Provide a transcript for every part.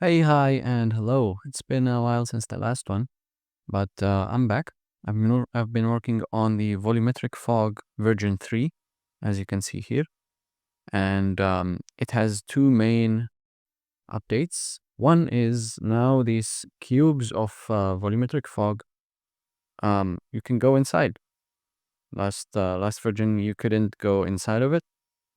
Hey, hi, and hello. It's been a while since the last one, but I'm back. I've been working on the volumetric fog version 3, as you can see here, and it has two main updates. One is now these cubes of volumetric fog. You can go inside. Last version you couldn't go inside of it.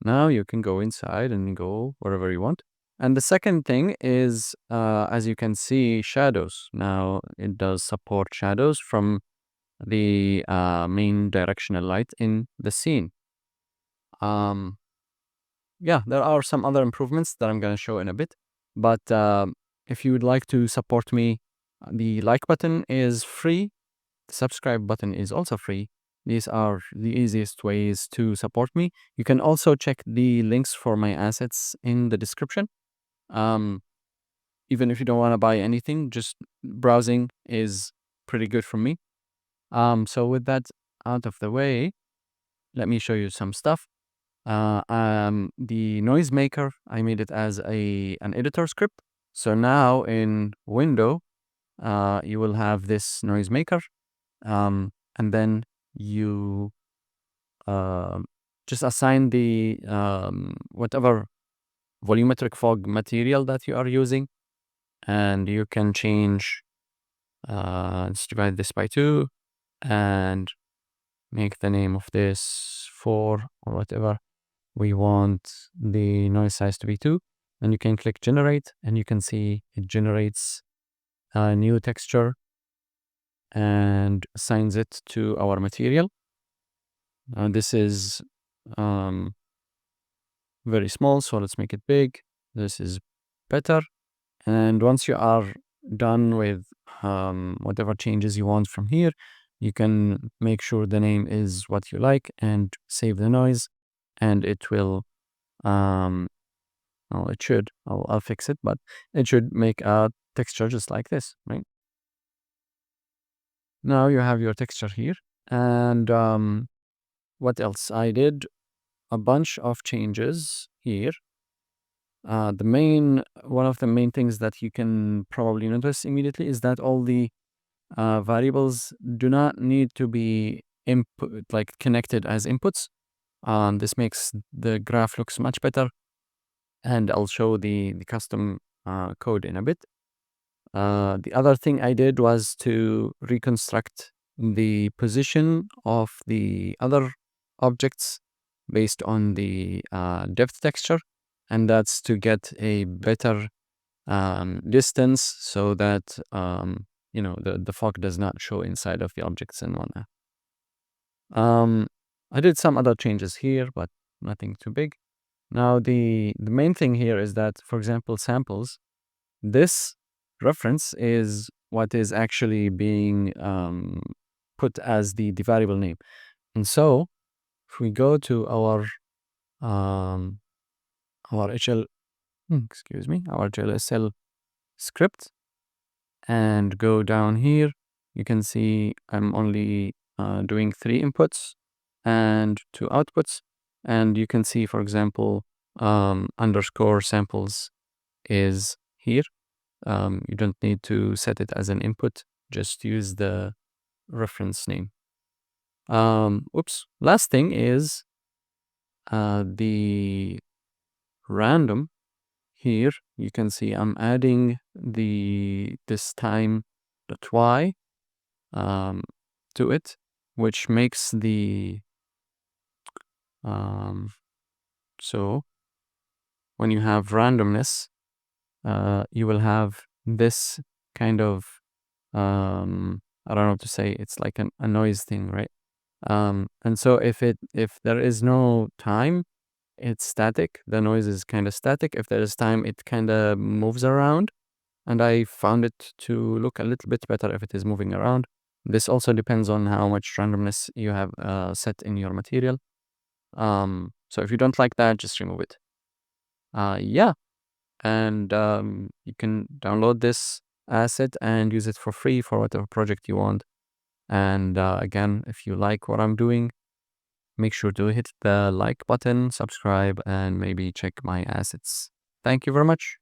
Now you can go inside and go wherever you want. And the second thing is, as you can see, shadows. Now it does support shadows from the main directional light in the scene. Um, yeah, there are some other improvements that I'm going to show in a bit. But if you would like to support me, the like button is free. The subscribe button is also free. These are the easiest ways to support me. You can also check the links for my assets in the description. Um, Even if you don't want to buy anything, just browsing is pretty good for me. So with that out of the way, let me show you some stuff. The noisemaker, I made it as an editor script. So now in Window, you will have this noisemaker, and then you just assign the whatever volumetric fog material that you are using, and you can change. Let's divide this by 2 and make the name of this 4 or whatever. We want the noise size to be 2, and you can click generate, and you can see it generates a new texture and assigns it to our material. This is very small, so let's make it big. This is better. And once you are done with whatever changes you want from here, you can make sure the name is what you like and save the noise, and it will, well, it should, I'll fix it, but it should make a texture just like this, right? Now you have your texture here. And what else? I did a bunch of changes here. One of the main things that you can probably notice immediately is that all the variables do not need to be connected as inputs. This makes the graph looks much better, and I'll show the custom code in a bit. The other thing I did was to reconstruct the position of the other objects based on the depth texture, and that's to get a better distance so that the fog does not show inside of the objects and whatnot. I did some other changes here, but nothing too big. Now the main thing here is that, for example, samples, this reference is what is actually being put as the variable name. And so if we go to our GLSL script and go down here, you can see I'm only doing 3 inputs and 2 outputs. And you can see, for example, underscore samples is here. You don't need to set it as an input, just use the reference name. Last thing is the random. Here you can see I'm adding this time.y to it, which makes the so when you have randomness, you will have this kind of I don't know what to say. It's like a noise thing, right? And so if there is no time, it's static. The noise is kind of static. If there is time, it kind of moves around. And I found it to look a little bit better if it is moving around. This also depends on how much randomness you have set in your material. So if you don't like that, just remove it. Yeah, and you can download this asset and use it for free for whatever project you want. And again, if you like what I'm doing, make sure to hit the like button, subscribe, and maybe check my assets. Thank you very much.